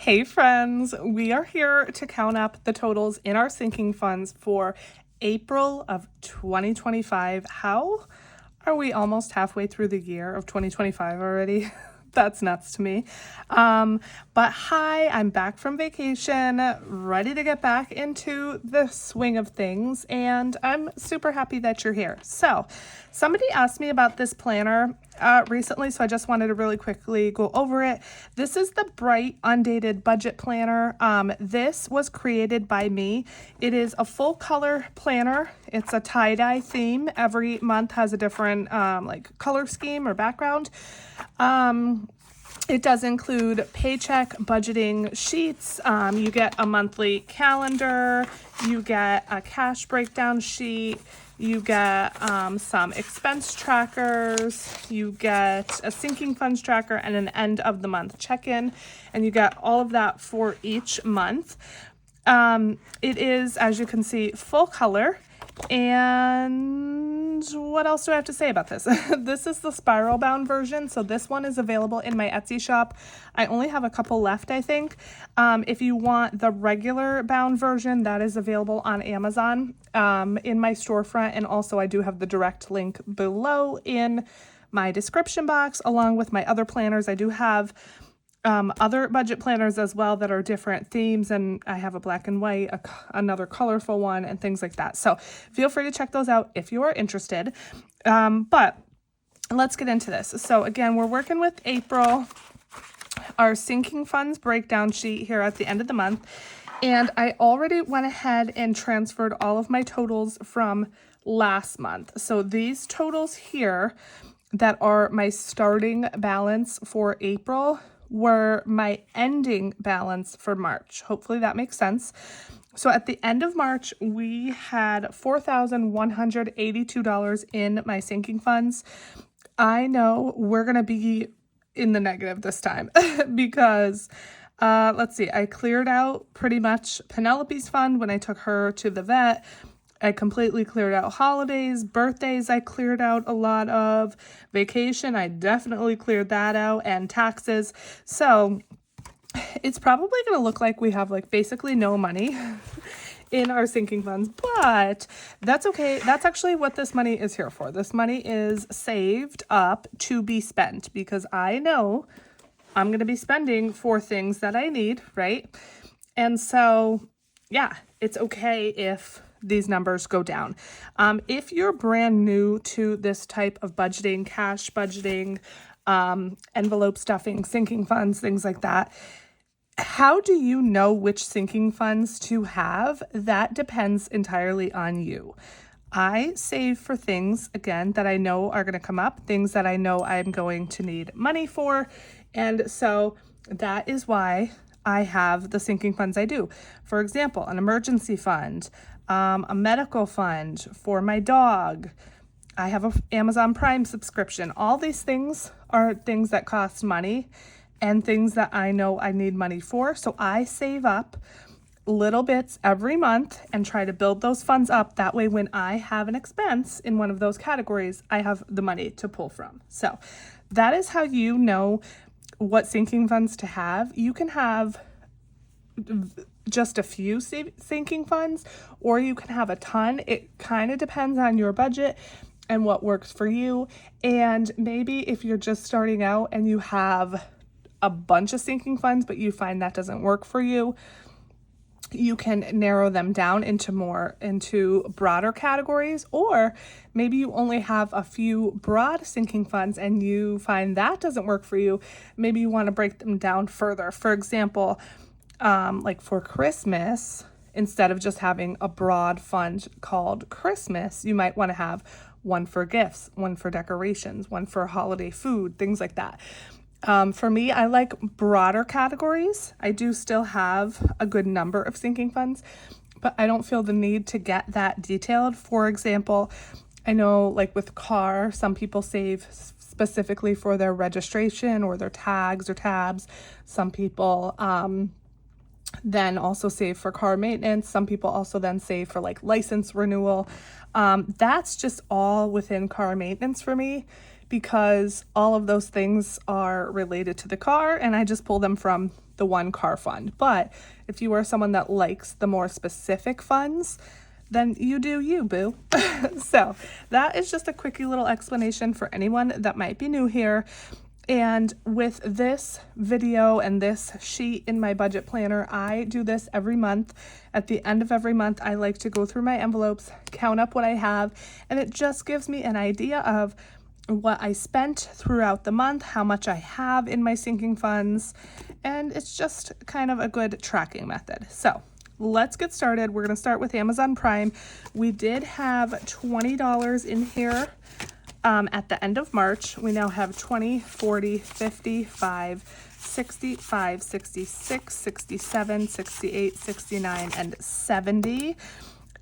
Hey friends, we are here to count up the totals in our sinking funds for April of 2025. How are we almost halfway through the year of 2025 already? That's nuts to me. But hi, I'm back from vacation, ready to get back into the swing of things, and I'm super happy that you're here. So, somebody asked me about this planner recently, so I just wanted to really quickly go over it. This is the Bright Undated Budget Planner. This was created by me. It is a full color planner. It's a tie-dye theme. Every month has a different like color scheme or background. It does include paycheck budgeting sheets. You get a monthly calendar. You get a cash breakdown sheet. You get some expense trackers. You get a sinking funds tracker and an end of the month check-in. And you get all of that for each month. It is, as you can see, full color. And what else do I have to say about this? This is the spiral bound version. So this one is available in my Etsy shop. I only have a couple left, I think. If you want the regular bound version, that is available on Amazon in my storefront. And also I do have the direct link below in my description box, along with my other planners. I do have other budget planners as well that are different themes, and I have a black and white, another colorful one, and things like that. So feel free to check those out if you are interested. But let's get into this. So again, we're working with April, our sinking funds breakdown sheet here at the end of the month. And I already went ahead and transferred all of my totals from last month. So these totals here that are my starting balance for April were my ending balance for March. Hopefully that makes sense. So at the end of March, we had $4,182 in my sinking funds. I know we're going to be in the negative this time because let's see, I cleared out pretty much Penelope's fund when I took her to the vet. I completely cleared out holidays, birthdays I cleared out a lot of, vacation I definitely cleared that out, and taxes. So it's probably going to look like we have like basically no money in our sinking funds, but that's okay. That's actually what this money is here for. This money is saved up to be spent because I know I'm going to be spending for things that I need, right? And so, yeah, it's okay if these numbers go down. If you're brand new to this type of budgeting, cash budgeting, envelope stuffing, sinking funds, things like that, how do you know which sinking funds to have? That depends entirely on you. I save for things, again, that I know are going to come up, things that I know I'm going to need money for. And so that is why I have the sinking funds I do. For example, an emergency fund, a medical fund for my dog. I have an Amazon Prime subscription. All these things are things that cost money and things that I know I need money for. So I save up little bits every month and try to build those funds up. That way, when I have an expense in one of those categories, I have the money to pull from. So that is how you know what sinking funds to have. You can have just a few sinking funds, or you can have a ton. It kind of depends on your budget and what works for you. And maybe if you're just starting out and you have a bunch of sinking funds, but you find that doesn't work for you, you can narrow them down into broader categories. Or maybe you only have a few broad sinking funds and you find that doesn't work for you. Maybe you want to break them down further. For example, like for Christmas, instead of just having a broad fund called Christmas, you might want to have one for gifts, one for decorations, one for holiday food, things like that. For me, I like broader categories. I do still have a good number of sinking funds, but I don't feel the need to get that detailed. For example, I know like with car, some people save specifically for their registration or their tags or tabs. Some people then also save for car maintenance. Some people also then save for like license renewal. That's just all within car maintenance for me because all of those things are related to the car and I just pull them from the one car fund. But if you are someone that likes the more specific funds, then you do you, boo. So that is just a quickie little explanation for anyone that might be new here. And with this video and this sheet in my budget planner, I do this every month. At the end of every month, I like to go through my envelopes, count up what I have, and it just gives me an idea of what I spent throughout the month, how much I have in my sinking funds, and it's just kind of a good tracking method. So let's get started. We're going to start with Amazon Prime. We did have $20 in here at the end of March. We now have 20, 40, 55, 65, 66, 67, 68, 69, and 70.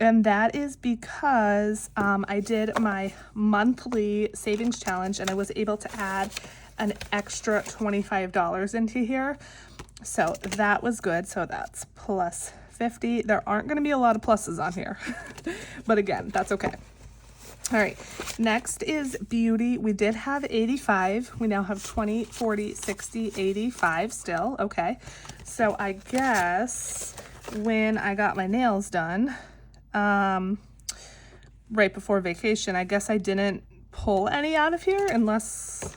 And that is because I did my monthly savings challenge and I was able to add an extra $25 into here. So that was good. So that's plus 50. There aren't going to be a lot of pluses on here, but again, that's okay. All right, next is beauty. We did have 85. We now have 20, 40, 60, 85 still. Okay, so I guess when I got my nails done, right before vacation, I guess I didn't pull any out of here unless,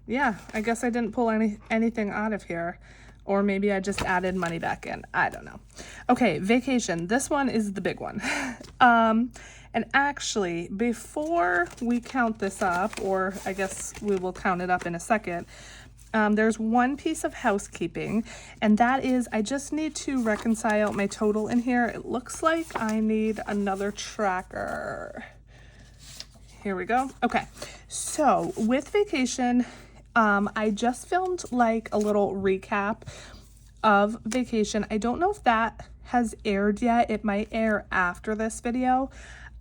yeah, I guess I didn't pull anything out of here. Or maybe I just added money back in. I don't know. Okay, vacation. This one is the big one. And actually, before we count this up, or I guess we will count it up in a second, there's one piece of housekeeping, and that is I just need to reconcile my total in here. It looks like I need another tracker. Here we go. Okay, so with vacation, I just filmed like a little recap of vacation. I don't know if that has aired yet. It might air after this video.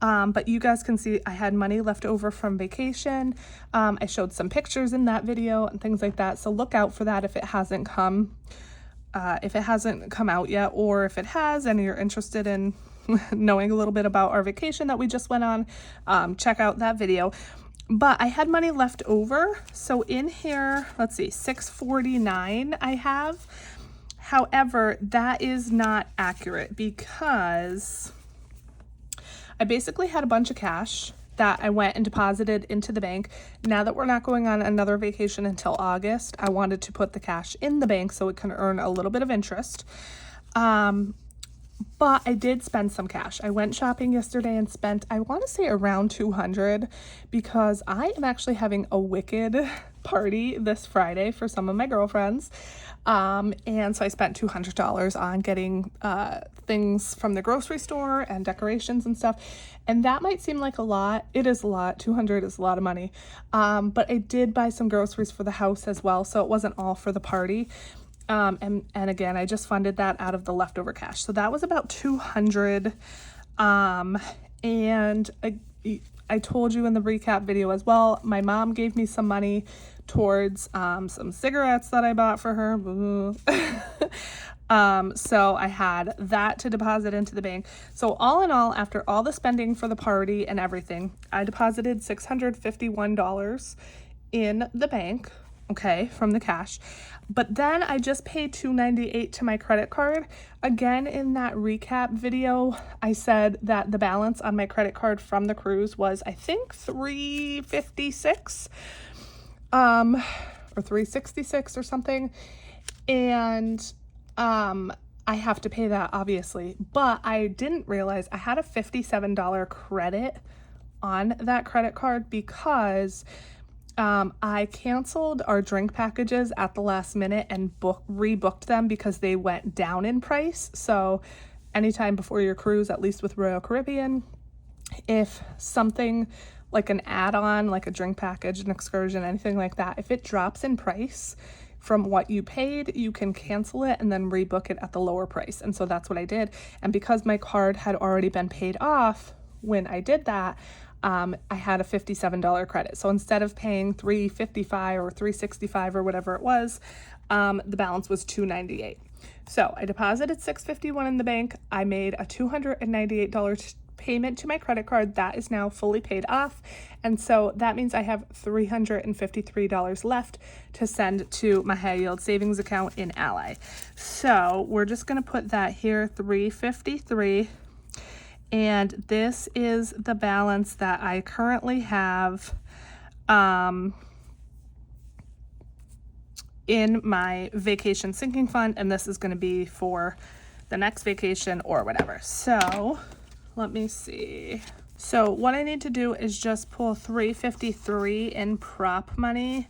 But you guys can see I had money left over from vacation. I showed some pictures in that video and things like that. So look out for that if it hasn't come out yet, or if it has and you're interested in knowing a little bit about our vacation that we just went on, check out that video. But I had money left over. So in here, let's see, $649 I have. However, that is not accurate because I basically had a bunch of cash that I went and deposited into the bank. Now that we're not going on another vacation until August, I wanted to put the cash in the bank so it can earn a little bit of interest. But I did spend some cash. I went shopping yesterday and spent, I want to say around $200 because I am actually having a wicked party this Friday for some of my girlfriends. And so I spent $200 on getting things from the grocery store and decorations and stuff. And that might seem like a lot. It is a lot. $200 is a lot of money. But I did buy some groceries for the house as well. So it wasn't all for the party. And again, I just funded that out of the leftover cash. So that was about $200. And I told you in the recap video as well, my mom gave me some money towards some cigarettes that I bought for her. So I had that to deposit into the bank. So all in all, after all the spending for the party and everything, I deposited $651 in the bank, okay, from the cash. But then I just paid $298 to my credit card. Again, in that recap video, I said that the balance on my credit card from the cruise was, I think, $356 or $366 or something. And I have to pay that, obviously. But I didn't realize I had a $57 credit on that credit card because I canceled our drink packages at the last minute and rebooked them because they went down in price. So anytime before your cruise, at least with Royal Caribbean, if something like an add-on, like a drink package, an excursion, anything like that, if it drops in price from what you paid, you can cancel it and then rebook it at the lower price. And so that's what I did. And because my card had already been paid off when I did that, I had a $57 credit. So instead of paying $355 or $365 or whatever it was, the balance was $298. So I deposited $651 in the bank. I made a $298 payment to my credit card. That is now fully paid off. And so that means I have $353 left to send to my high yield savings account in Ally. So we're just going to put that here, 353. And this is the balance that I currently have in my vacation sinking fund, and this is going to be for the next vacation or whatever. So let me see. So what I need to do is just pull 353 in prop money.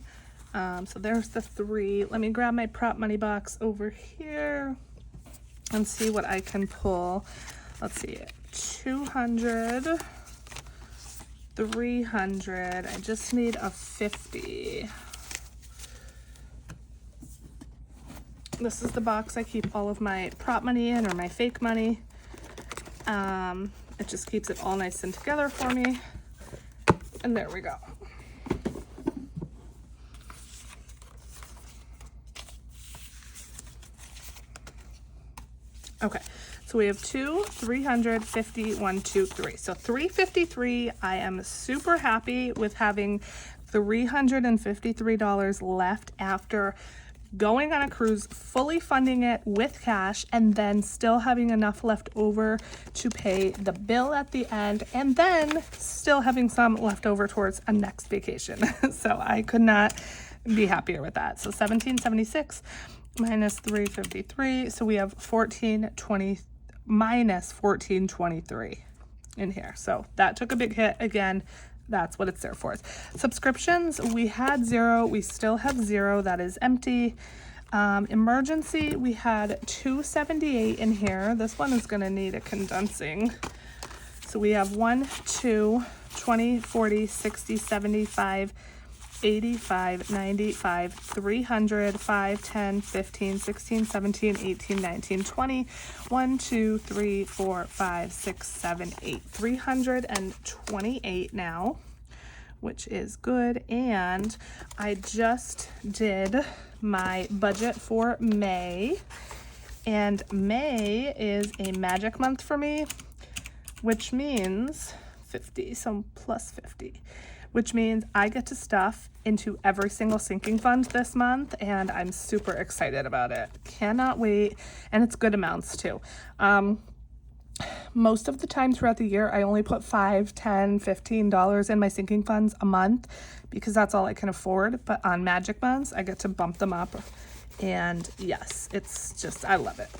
So there's the 3. Let me grab my prop money box over here and see what I can pull. Let's see, 200, 300. I just need a 50. This is the box I keep all of my prop money in, or my fake money. It just keeps it all nice and together for me. And there we go. Okay, so we have 2, 350, 1, 2, 3. So 353, I am super happy with having $353 left after going on a cruise, fully funding it with cash, and then still having enough left over to pay the bill at the end, and then still having some left over towards a next vacation. So I could not be happier with that. So 1776 minus 353. So we have 1420 minus 1423 in here. So that took a big hit again. That's what it's there for. Subscriptions, we had 0. We still have 0. That is empty. Emergency, we had 278 in here. This one is going to need a condensing. So we have 1, 2, 20, 40, 60, 75, 85, 95, 300, 5, 10, 15, 16, 17, 18, 19, 20, 1, 2, 3, 4, 5, 6, 7, 8, 328 now, which is good. And I just did my budget for May, and May is a magic month for me, which means 50, so plus 50. Which means I get to stuff into every single sinking fund this month, and I'm super excited about it. Cannot wait, and it's good amounts too. Most of the time throughout the year, I only put $5, $10, $15 in my sinking funds a month because that's all I can afford. But on magic months, I get to bump them up. And yes, it's just, I love it.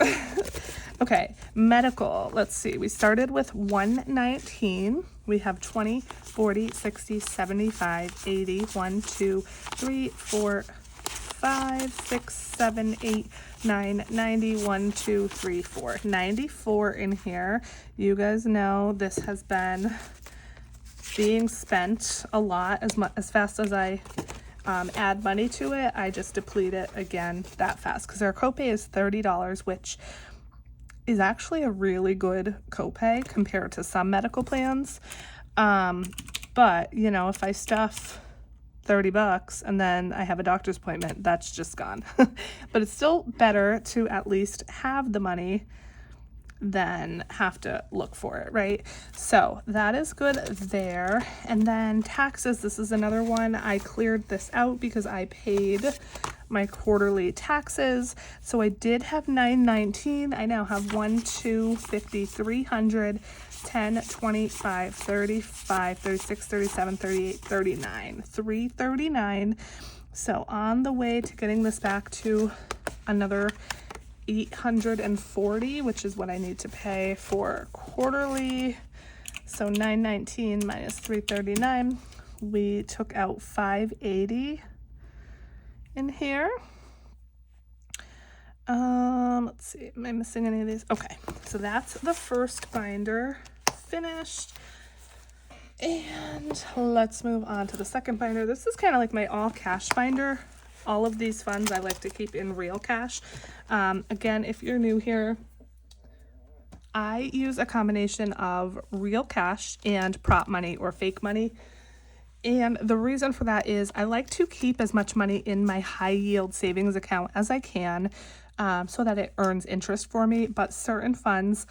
Okay, medical. Let's see. We started with 119. We have 20, 40, 60, 75, 80, 1, 2, 3, 4, 5, 6, 7, 8, 9, 90, 1, 2, 3, 4. 94 in here. You guys know this has been being spent a lot. As fast as I add money to it, I just deplete it again that fast, because our copay is $30, which is actually a really good copay compared to some medical plans. But you know, if I stuff $30 and then I have a doctor's appointment, that's just gone. But it's still better to at least have the money than have to look for it, right? So that is good there. And then taxes, this is another one. I cleared this out because I paid my quarterly taxes. So I did have $919. I now have 1, 2, 50, 300, 10, 25, 35, 36, 37, 38, 39, 339. So on the way to getting this back to another $840, which is what I need to pay for quarterly. So 919 minus 339, we took out 580 in here. Let's see, am I missing any of these? Okay, so that's the first binder finished. And let's move on to the second binder. This is kind of like my all cash binder. All of these funds I like to keep in real cash. Again, if you're new here, I use a combination of real cash and prop money or fake money. And the reason for that is I like to keep as much money in my high yield savings account as I can, so that it earns interest for me. But certain funds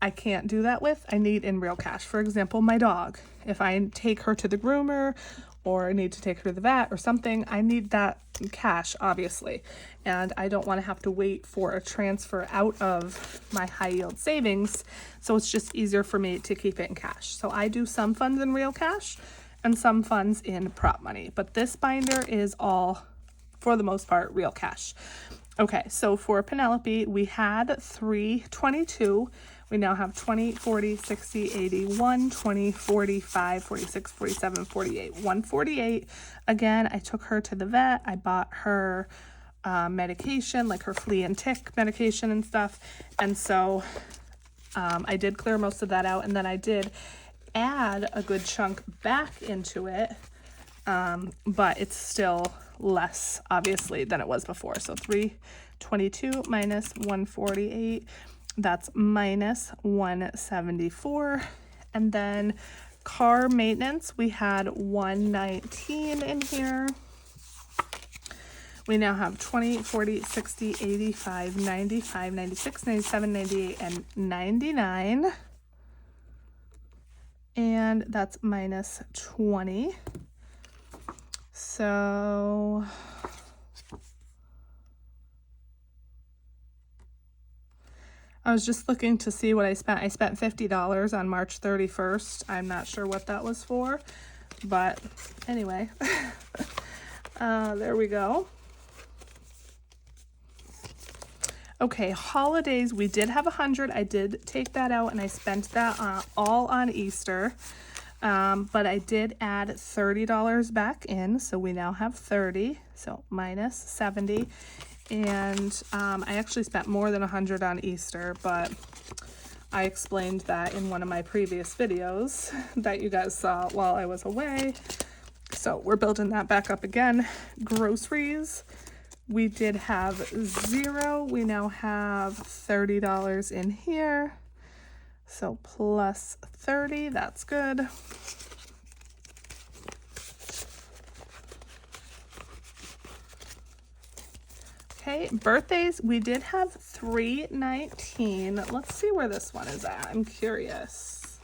I can't do that with. I need in real cash. For example, my dog. If I take her to the groomer or I need to take her to the vet or something, I need that cash, obviously. And I don't want to have to wait for a transfer out of my high yield savings. So it's just easier for me to keep it in cash. So I do some funds in real cash and some funds in prop money. But this binder is all, for the most part, real cash. Okay, so for Penelope, we had 322. We now have 20, 40, 60, 81, 20, 45, 46, 47, 48, 148. Again, I took her to the vet. I bought her medication, like her flea and tick medication and stuff. And so I did clear most of that out. And then I did add a good chunk back into it. But it's still less, obviously, than it was before. So 322 minus 148. That's minus 174. And then car maintenance, we had 119 in here. We now have 20, 40, 60, 85, 95, 96, 97, 98, and 99. And that's minus 20. So I was just looking to see what I spent. I spent $50 on March 31st. I'm not sure what that was for, but anyway, there we go. Okay, holidays, we did have 100. I did take that out and I spent that all on Easter. But I did add $30 back in, so we now have 30, so minus 70. And I actually spent more than 100 on Easter, but I explained that in one of my previous videos that you guys saw while I was away. So we're building that back up again. Groceries, we did have 0. We now have $30 in here. So plus 30, that's good. Okay, birthdays, we did have 319. Let's see where this one is at. I'm curious.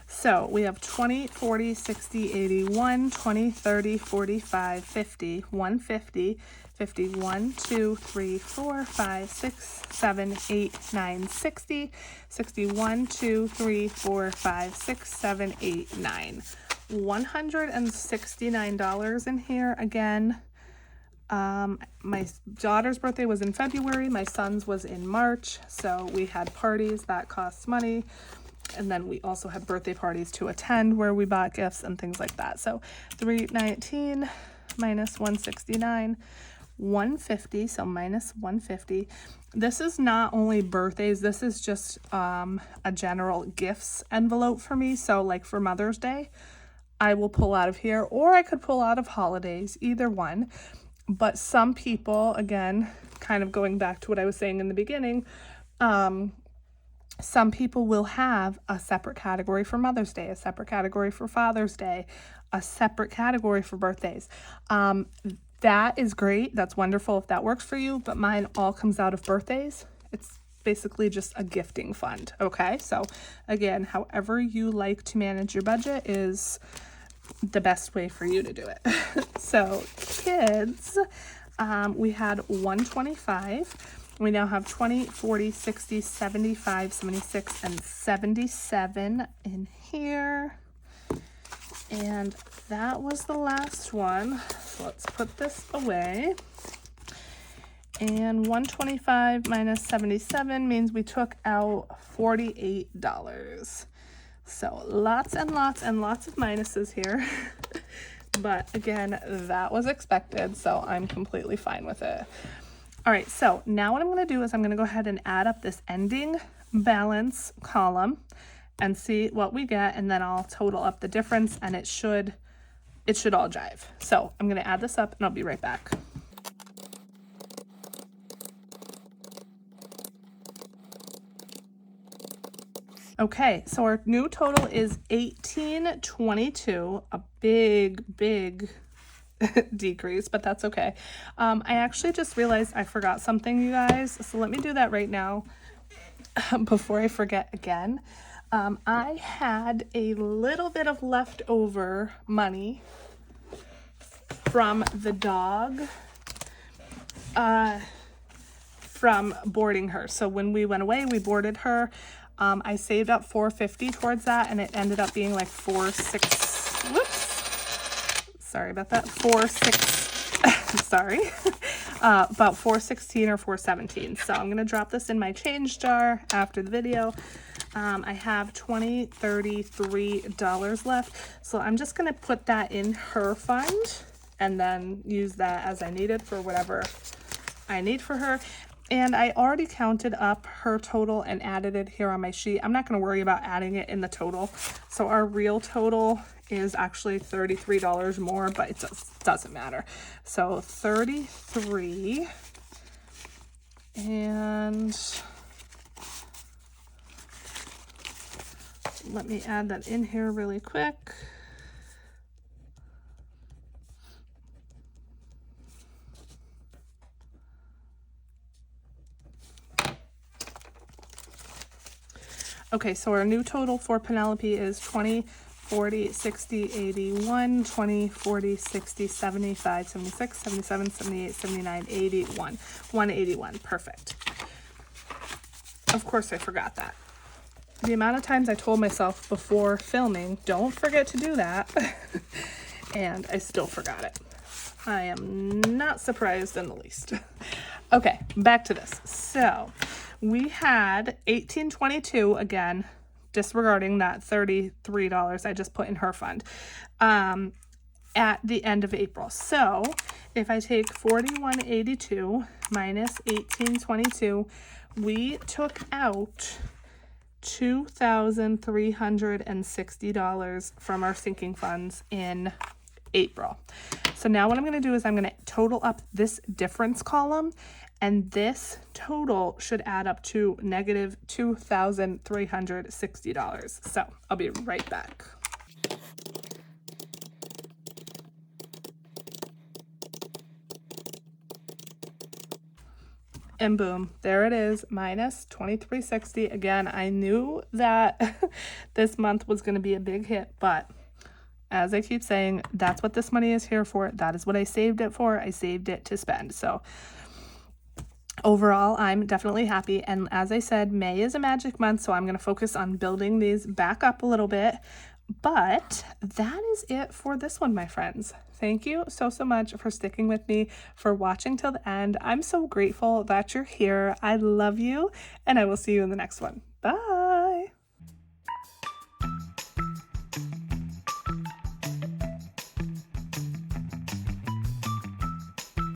So we have 20, 40, 60, 81, 20, 30, 45, 50, 150, 51, 2, 3, 4, 5, 6, 7, 8, 9, 60, 61, 2, 3, 4, 5, 6, 7, 8, 9. $169 in here again. My daughter's birthday was in February, my son's was in March, so we had parties that cost money, and then we also had birthday parties to attend where we bought gifts and things like that. So 319 minus 169, 150, so minus 150. This is not only birthdays, this is just a general gifts envelope for me. So like for Mother's Day, I will pull out of here, or I could pull out of holidays, either one. But some people, again, kind of going back to what I was saying in the beginning, some people will have a separate category for Mother's Day, a separate category for Father's Day, a separate category for birthdays. That is great. That's wonderful if that works for you, but mine all comes out of birthdays. It's basically just a gifting fund, okay? So again, however you like to manage your budget is the best way for you to do it. So kids, we had 125. We now have 20, 40, 60, 75, 76, and 77 in here. And that was the last one. So let's put this away. And 125 minus 77 means we took out $48. So lots and lots and lots of minuses here. But again, that was expected, so I'm completely fine with it. All right, so now what I'm going to do is I'm going to go ahead and add up this ending balance column and see what we get, and then I'll total up the difference, and it should all jive. So I'm going to add this up and I'll be right back. Okay, so our new total is $18.22, a big decrease, but that's okay. I actually just realized I forgot something, you guys, so let me do that right now. before I forget again, I had a little bit of leftover money from the dog from boarding her. So when we went away, we boarded her. I saved up $4.50 towards that, and it ended up being like sorry about that, sorry, about $4.16 or $4.17. So I'm gonna drop this in my change jar after the video. I have $33 left, so I'm just gonna put that in her fund and then use that as I need it for whatever I need for her. And I already counted up her total and added it here on my sheet. I'm not going to worry about adding it in the total. So our real total is actually $33 more, but it doesn't matter. So 33, and let me add that in here really quick. Okay, so our new total for Penelope is 20, 40, 60, 81, 20, 40, 60, 75, 76, 77, 78, 79, 81. 181. Perfect. Of course, I forgot that. The amount of times I told myself before filming, don't forget to do that, and I still forgot it. I am not surprised in the least. Okay, back to this. So we had $18.22, again, disregarding that $33 I just put in her fund, at the end of April. So if I take $41.82 minus $18.22, we took out $2,360 from our sinking funds in April. So now what I'm going to do is I'm going to total up this difference column, and this total should add up to negative $2,360. So I'll be right back. And boom, there it is, minus $23.60. Again, I knew that this month was going to be a big hit, but as I keep saying, that's what this money is here for. That is what I saved it for. I saved it to spend. So overall, I'm definitely happy. And as I said, May is a magic month, so I'm going to focus on building these back up a little bit. But that is it for this one, my friends. Thank you so much for sticking with me, for watching till the end. I'm so grateful that you're here. I love you, and I will see you in the next one. Bye.